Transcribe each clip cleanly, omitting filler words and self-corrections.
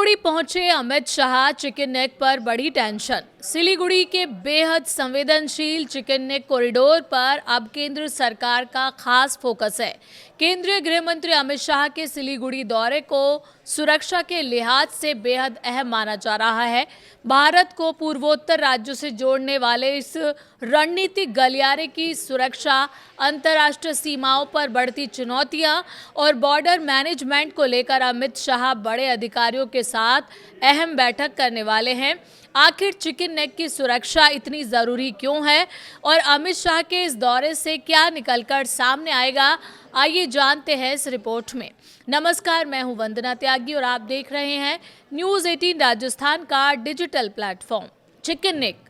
सिलीगुड़ी पहुंचे Amit Shah, chicken neck पर बड़ी टेंशन। सिलीगुड़ी के बेहद संवेदनशील चिकन नेक कॉरिडोर पर अब केंद्र सरकार का खास फोकस है। केंद्रीय गृह मंत्री अमित शाह के सिलीगुड़ी दौरे को सुरक्षा के लिहाज से बेहद अहम माना जा रहा है। भारत को पूर्वोत्तर राज्यों से जोड़ने वाले इस रणनीतिक गलियारे की सुरक्षा, अंतर्राष्ट्रीय सीमाओं पर बढ़ती चुनौतियां और बॉर्डर मैनेजमेंट को लेकर अमित शाह बड़े अधिकारियों के साथ अहम बैठक करने वाले हैं। आखिर चिकन नेक की सुरक्षा इतनी ज़रूरी क्यों है और अमित शाह के इस दौरे से क्या निकलकर सामने आएगा, आइए जानते हैं इस रिपोर्ट में। नमस्कार, मैं हूं वंदना त्यागी और आप देख रहे हैं न्यूज़ 18 राजस्थान का डिजिटल प्लेटफॉर्म। चिकन नेक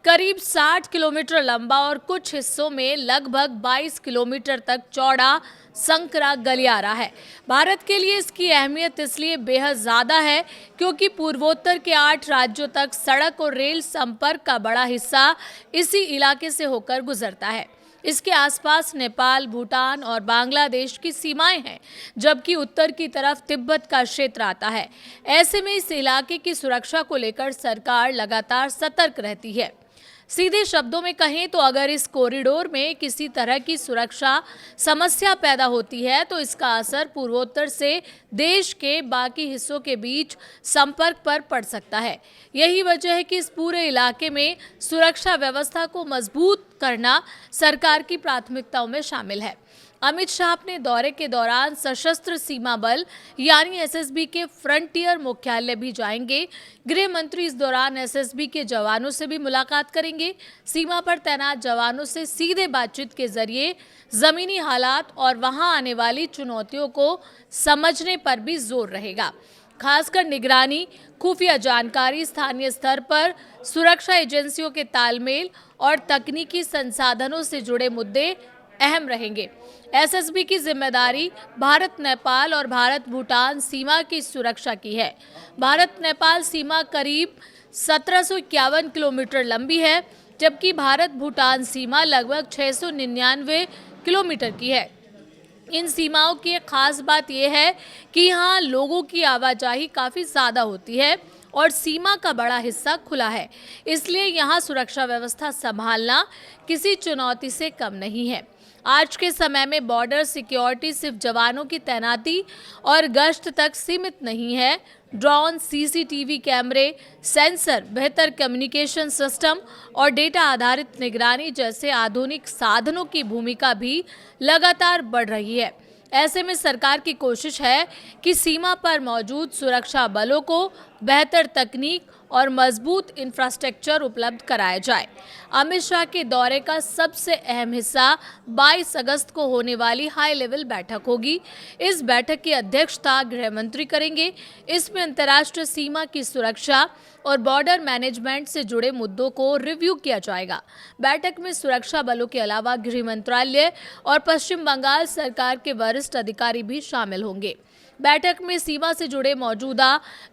करीब 60 किलोमीटर लंबा और कुछ हिस्सों में लगभग 22 किलोमीटर तक चौड़ा संकरा गलियारा है। भारत के लिए इसकी अहमियत इसलिए बेहद ज़्यादा है क्योंकि पूर्वोत्तर के 8 राज्यों तक सड़क और रेल संपर्क का बड़ा हिस्सा इसी इलाके से होकर गुजरता है। इसके आसपास नेपाल, भूटान और बांग्लादेश की सीमाएं हैं, जबकि उत्तर की तरफ तिब्बत का क्षेत्र आता है। ऐसे में इस इलाके की सुरक्षा को लेकर सरकार लगातार सतर्क रहती है। सीधे शब्दों में कहें तो अगर इस कॉरिडोर में किसी तरह की सुरक्षा समस्या पैदा होती है तो इसका असर पूर्वोत्तर से देश के बाकी हिस्सों के बीच संपर्क पर पड़ सकता है। यही वजह है कि इस पूरे इलाके में सुरक्षा व्यवस्था को मजबूत करना सरकार की प्राथमिकताओं में शामिल है। अमित शाह अपने दौरे के दौरान सशस्त्र सीमा बल यानी एसएसबी के फ्रंटियर मुख्यालय भी जाएंगे। गृह मंत्री इस दौरान एसएसबी के जवानों से भी मुलाकात करेंगे। सीमा पर तैनात जवानों से सीधे बातचीत के जरिए जमीनी हालात और वहां आने वाली चुनौतियों को समझने पर भी जोर रहेगा। खासकर निगरानी, खुफिया जानकारी, स्थानीय स्तर पर सुरक्षा एजेंसियों के तालमेल और तकनीकी संसाधनों से जुड़े मुद्दे अहम रहेंगे। एसएसबी की जिम्मेदारी भारत नेपाल और भारत भूटान सीमा की सुरक्षा की है। भारत नेपाल सीमा करीब 1751 किलोमीटर लंबी है, जबकि भारत भूटान सीमा लगभग 699 किलोमीटर की है। इन सीमाओं की एक खास बात यह है कि यहाँ लोगों की आवाजाही काफ़ी ज़्यादा होती है और सीमा का बड़ा हिस्सा खुला है, इसलिए यहाँ सुरक्षा व्यवस्था संभालना किसी चुनौती से कम नहीं है। आज के समय में बॉर्डर सिक्योरिटी सिर्फ जवानों की तैनाती और गश्त तक सीमित नहीं है। ड्रोन, सीसीटीवी कैमरे, सेंसर, बेहतर कम्युनिकेशन सिस्टम और डेटा आधारित निगरानी जैसे आधुनिक साधनों की भूमिका भी लगातार बढ़ रही है। ऐसे में सरकार की कोशिश है कि सीमा पर मौजूद सुरक्षा बलों को बेहतर तकनीक और मजबूत इंफ्रास्ट्रक्चर उपलब्ध कराया जाए। अमित शाह के दौरे का सबसे अहम हिस्सा 22 अगस्त को होने वाली हाई लेवल बैठक होगी। इस बैठक की अध्यक्षता गृह मंत्री करेंगे। इसमें अंतर्राष्ट्रीय सीमा की सुरक्षा और बॉर्डर मैनेजमेंट से जुड़े मुद्दों को रिव्यू किया जाएगा। बैठक में सुरक्षा बलों के अलावा गृह मंत्रालय और पश्चिम बंगाल सरकार के वरिष्ठ अधिकारी भी शामिल होंगे। बैठक में सीमा से जुड़े मौजूदा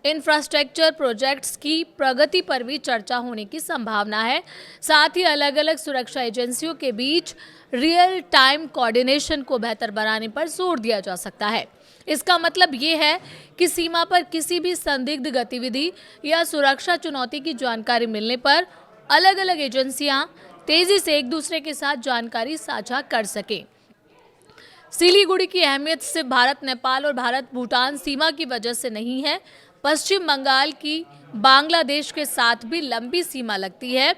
इंफ्रास्ट्रक्चर प्रोजेक्ट्स की प्रगति पर भी चर्चा होने की संभावना है। साथ ही अलग अलग सुरक्षा एजेंसियों के बीच रियल टाइम कोऑर्डिनेशन को बेहतर बनाने पर जोर दिया जा सकता है। इसका मतलब ये है कि सीमा पर किसी भी संदिग्ध गतिविधि या सुरक्षा चुनौती की जानकारी मिलने पर अलग अलग एजेंसियां तेजी से एक दूसरे के साथ जानकारी साझा कर सकें। सिलीगुड़ी की अहमियत सिर्फ भारत नेपाल और भारत भूटान सीमा की वजह से नहीं है। पश्चिम बंगाल की बांग्लादेश के साथ भी लंबी सीमा लगती है।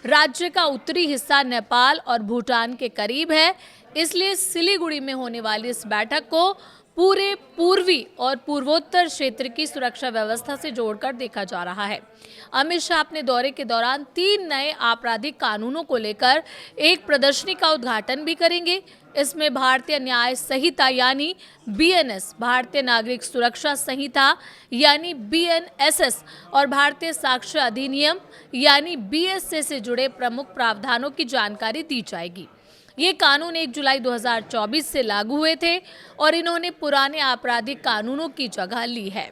राज्य का उत्तरी हिस्सा नेपाल और भूटान के करीब है, इसलिए सिलीगुड़ी में होने वाली इस बैठक को पूरे पूर्वी और पूर्वोत्तर क्षेत्र की सुरक्षा व्यवस्था से जोड़कर देखा जा रहा है। अमित शाह अपने दौरे के दौरान 3 नए आपराधिक कानूनों को लेकर एक प्रदर्शनी का उद्घाटन भी करेंगे। इसमें भारतीय न्याय संहिता यानी बीएनएस, भारतीय नागरिक सुरक्षा संहिता यानी बीएनएसएस और भारतीय साक्ष्य अधिनियम यानी बीएसए से जुड़े प्रमुख प्रावधानों की जानकारी दी जाएगी। ये कानून 1 जुलाई 2024 से लागू हुए थे और इन्होंने पुराने आपराधिक कानूनों की जगह ली है।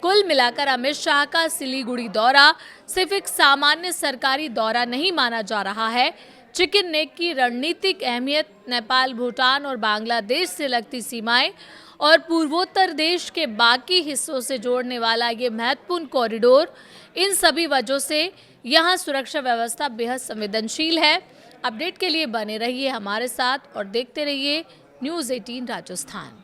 कुल मिलाकर अमित शाह का सिलीगुड़ी दौरा सिर्फ एक सामान्य सरकारी दौरा नहीं माना जा रहा है। चिकन नेक की रणनीतिक अहमियत, नेपाल, भूटान और बांग्लादेश से लगती सीमाएं और पूर्वोत्तर देश के बाकी हिस्सों से जोड़ने वाला ये महत्वपूर्ण कॉरिडोर, इन सभी वजहों से यहाँ सुरक्षा व्यवस्था बेहद संवेदनशील है। अपडेट के लिए बने रहिए हमारे साथ और देखते रहिए न्यूज़ 18 राजस्थान।